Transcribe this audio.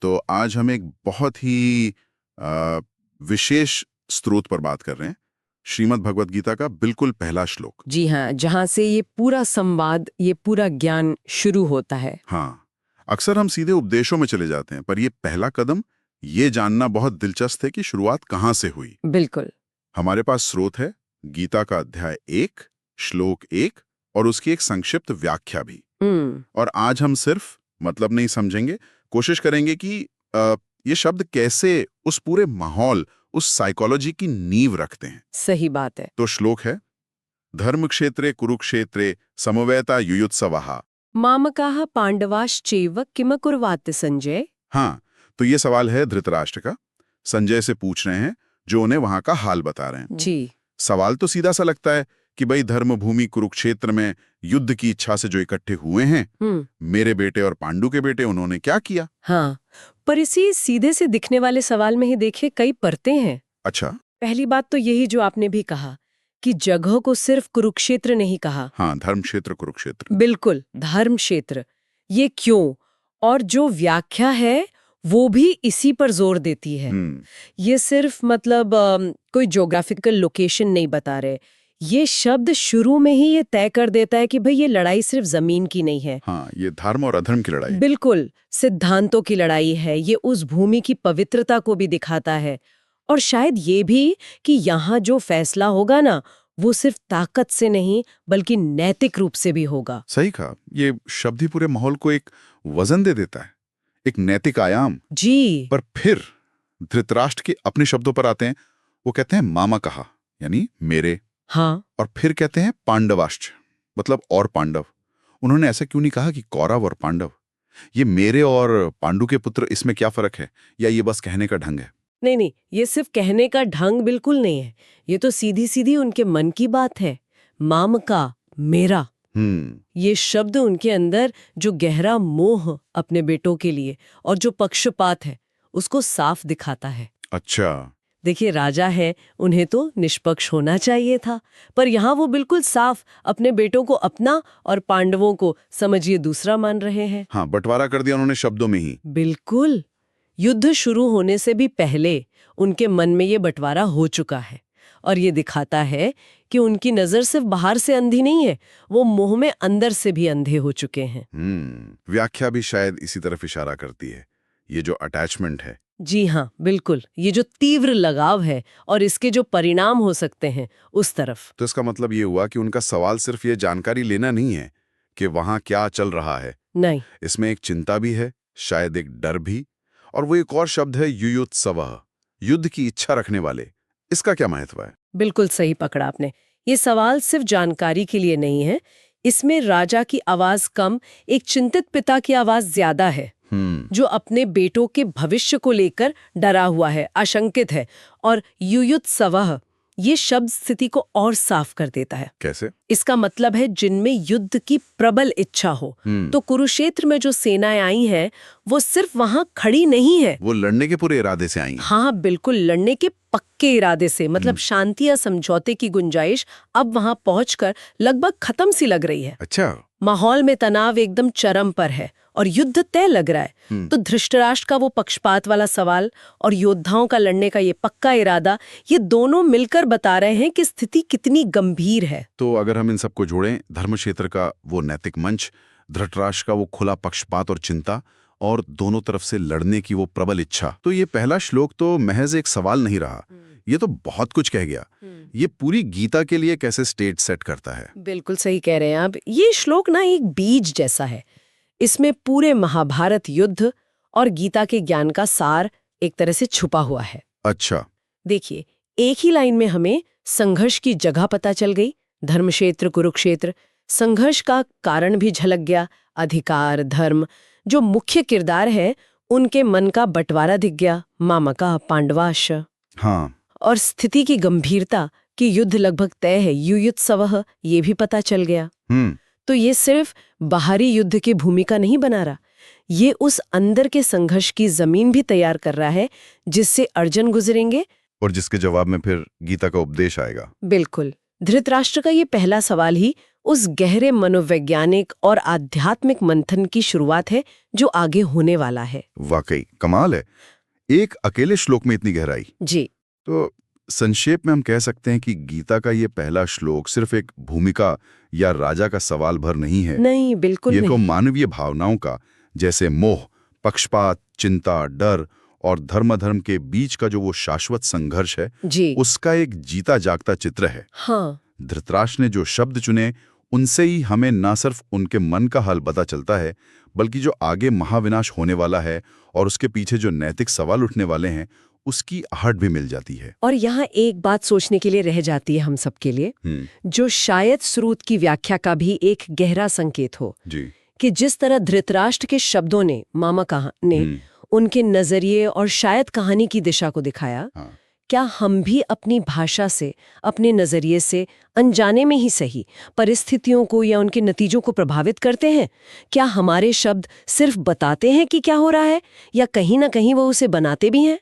तो आज हम एक बहुत ही विशेष स्रोत पर बात कर रहे हैं, श्रीमद् भगवत गीता का बिल्कुल पहला श्लोक। जी हाँ, जहाँ से ये पूरा संवाद, ये पूरा ज्ञान शुरू होता है। हाँ, अक्सर हम सीधे उपदेशों में चले जाते हैं, पर ये पहला कदम ये जानना बहुत दिलचस्प है कि शुरुआत कहाँ से हुई। बिल्कुल। हमारे पास स्रोत है गीता का अध्याय 1, श्लोक 1 और उसकी एक संक्षिप्त व्याख्या भी। और आज हम सिर्फ मतलब नहीं समझेंगे, कोशिश करेंगे कि ये शब्द कैसे उस पूरे माहौल, उस साइकोलॉजी की नींव रखते हैं। सही बात है। तो श्लोक है, धर्म क्षेत्रे कुरुक्षेत्रे समवेता युयुत्सवः। मामकाः पांडवाश्चैव किम कुर्वात संजय। हाँ, तो ये सवाल है धृतराष्ट्र का, संजय से पूछ रहे हैं, जो उन्हें वहां का हाल बता रहे हैं। जी। सवाल तो सीधा सा लगता है कि भाई धर्म भूमि कुरुक्षेत्र में युद्ध की इच्छा से जो इकट्ठे हुए हैं, मेरे बेटे और पांडु के बेटे, उन्होंने क्या किया? हाँ, पर इसी सीधे से दिखने वाले सवाल में ही देखिए कई परतें हैं। अच्छा। पहली बात तो यही जो आपने भी कहा कि जगह को सिर्फ कुरुक्षेत्र नहीं कहा। हाँ, धर्म क्षेत्र कुरुक्षेत्र। बिल्कुल, धर्म क्षेत्र। ये क्यों? और जो व्याख्या है वो भी इसी पर जोर देती है। ये सिर्फ मतलब कोई ज्योग्राफिकल लोकेशन नहीं बता रहे। ये शब्द शुरू में ही ये तय कर देता है कि भाई ये लड़ाई सिर्फ जमीन की नहीं है। हाँ, ये धर्म और अधर्म की लड़ाई। बिल्कुल, सिद्धांतों की लड़ाई है। ये उस भूमि की पवित्रता को भी दिखाता है, और शायद ये भी कि यहाँ जो फैसला होगा ना, वो सिर्फ ताकत से नहीं बल्कि नैतिक रूप से भी होगा। सही कहा, ये शब्द ही पूरे माहौल को एक वजन दे देता है, एक नैतिक आयाम। जी। पर फिर धृतराष्ट्र के अपने शब्दों पर आते हैं। वो कहते हैं मामा कहा, यानी मेरे। हाँ। और फिर कहते हैं पांडवाश्च, मतलब और पांडव। उन्होंने ऐसा क्यों नहीं कहा कि कौरव और पांडव? ये मेरे और पांडु के पुत्र, इसमें क्या फर्क है, या ये बस कहने का ढंग है? नहीं नहीं, ये सिर्फ कहने का ढंग बिल्कुल नहीं है। ये तो सीधी सीधी उनके मन की बात है। माम का, मेरा। ये शब्द उनके अंदर जो गहरा मोह अपने बेटों के लिए और जो पक्षपात है उसको साफ दिखाता है। अच्छा। देखिए, राजा है, उन्हें तो निष्पक्ष होना चाहिए था, पर यहाँ वो बिल्कुल साफ अपने बेटों को अपना और पांडवों को समझिए दूसरा मान रहे हैं। हाँ, बंटवारा कर दिया उन्होंने शब्दों में ही। बिल्कुल। युद्ध शुरू होने से भी पहले उनके मन में ये बंटवारा हो चुका है, और ये दिखाता है कि उनकी नजर सिर्फ बाहर से अंधी नहीं है, वो मोह में अंदर से भी अंधे हो चुके हैं। व्याख्या भी शायद इसी तरफ इशारा करती है, ये जो अटैचमेंट है। जी हाँ, बिल्कुल, ये जो तीव्र लगाव है और इसके जो परिणाम हो सकते हैं उस तरफ। तो इसका मतलब ये हुआ कि उनका सवाल सिर्फ ये जानकारी लेना नहीं है कि वहां क्या चल रहा है। नहीं, इसमें एक चिंता भी है, शायद एक डर भी, और वो एक और शब्द है युयुत्सवः, युद्ध की इच्छा रखने वाले। इसका क्या महत्व है? बिल्कुल सही पकड़ा आपने। ये सवाल सिर्फ जानकारी के लिए नहीं है, इसमें राजा की आवाज कम, एक चिंतित पिता की आवाज ज्यादा है, जो अपने बेटों के भविष्य को लेकर डरा हुआ है, आशंकित है। और युयुत्सवः, ये शब्द स्थिति को और साफ कर देता है। कैसे? इसका मतलब है जिनमें युद्ध की प्रबल इच्छा हो। तो कुरुक्षेत्र में जो सेनाएं आई हैं, वो सिर्फ वहां खड़ी नहीं है, वो लड़ने के पूरे इरादे से आई हैं। हाँ बिल्कुल, लड़ने के पक्के इरादे से। मतलब शांति या समझौते की गुंजाइश अब वहां पहुंचकर लगभग खत्म सी लग रही है। अच्छा। माहौल में तनाव एकदम चरम पर है और युद्ध तय लग रहा है। तो धृतराष्ट्र का वो पक्षपात वाला सवाल और योद्धाओं का लड़ने का ये पक्का इरादा, ये दोनों मिलकर बता रहे हैं कि स्थिति कितनी गंभीर है। तो अगर हम इन सबको जोड़ें, धर्म क्षेत्र का वो नैतिक मंच, धृतराष्ट्र का वो खुला पक्षपात और चिंता, और दोनों तरफ से लड़ने की वो प्रबल इच्छा, तो ये पहला श्लोक तो महज एक सवाल नहीं रहा, ये तो बहुत कुछ कह गया। ये पूरी गीता के लिए कैसे स्टेज सेट करता है। बिल्कुल सही कह रहे हैं आप। ये श्लोक ना एक बीज जैसा है। इसमें पूरे महाभारत युद्ध और गीता के ज्ञान का सार एक तरह से छुपा हुआ है। अच्छा। देखिए, एक ही लाइन में हमें संघर्ष की जगह पता चल गई, धर्मक्षेत्र कुरुक्षेत्र। संघर्ष का कारण भी झलक गया, अधिकार, धर्म। जो मुख्य किरदार है उनके मन का बंटवारा दिख गया, मामका, पांडवाश। हाँ। और स्थिति की गंभीरता कि युद्ध लगभग तय है, युयुत्सवः, ये भी पता चल गया। तो ये सिर्फ बाहरी युद्ध की भूमिका नहीं बना रहा, ये उस अंदर के संघर्ष की जमीन भी तैयार कर रहा है, जिससे अर्जुन गुजरेंगे और जिसके जवाब में फिर गीता का उपदेश आएगा। बिल्कुल। धृतराष्ट्र का ये पहला सवाल ही उस गहरे मनोवैज्ञानिक और आध्यात्मिक मंथन की शुरुआत है जो आगे होने वाला है। वाकई कमाल है, एक अकेले श्लोक में इतनी गहराई। जी। तो संक्षेप में हम कह सकते हैं कि गीता का ये पहला श्लोक सिर्फ एक भूमिका या राजा का सवाल भर नहीं है। नहीं, बिल्कुल ये नहीं। तो मानवीय भावनाओं का, जैसे मोह, पक्षपात, चिंता, डर और धर्म के बीच का जो वो शाश्वत संघर्ष है, जी। उसका एक जीता जागता चित्र है। हाँ। धृतराष्ट्र ने जो शब्द चुने, उनसे ही हमें न सिर्फ उनके मन का हाल पता चलता है, बल्कि जो आगे महाविनाश होने वाला है और उसके पीछे जो नैतिक सवाल उठने वाले हैं, उसकी आहट भी मिल जाती है। और यहाँ एक बात सोचने के लिए रह जाती है हम सबके लिए, जो शायद स्रोत की व्याख्या का भी एक गहरा संकेत हो। जी। कि जिस तरह धृतराष्ट्र के शब्दों ने, मामा ने उनके नजरिए और शायद कहानी की दिशा को दिखाया, हाँ। क्या हम भी अपनी भाषा से, अपने नजरिए से, अनजाने में ही सही, परिस्थितियों को या उनके नतीजों को प्रभावित करते हैं? क्या हमारे शब्द सिर्फ बताते हैं कि क्या हो रहा है, या कहीं ना कहीं वो उसे बनाते भी हैं?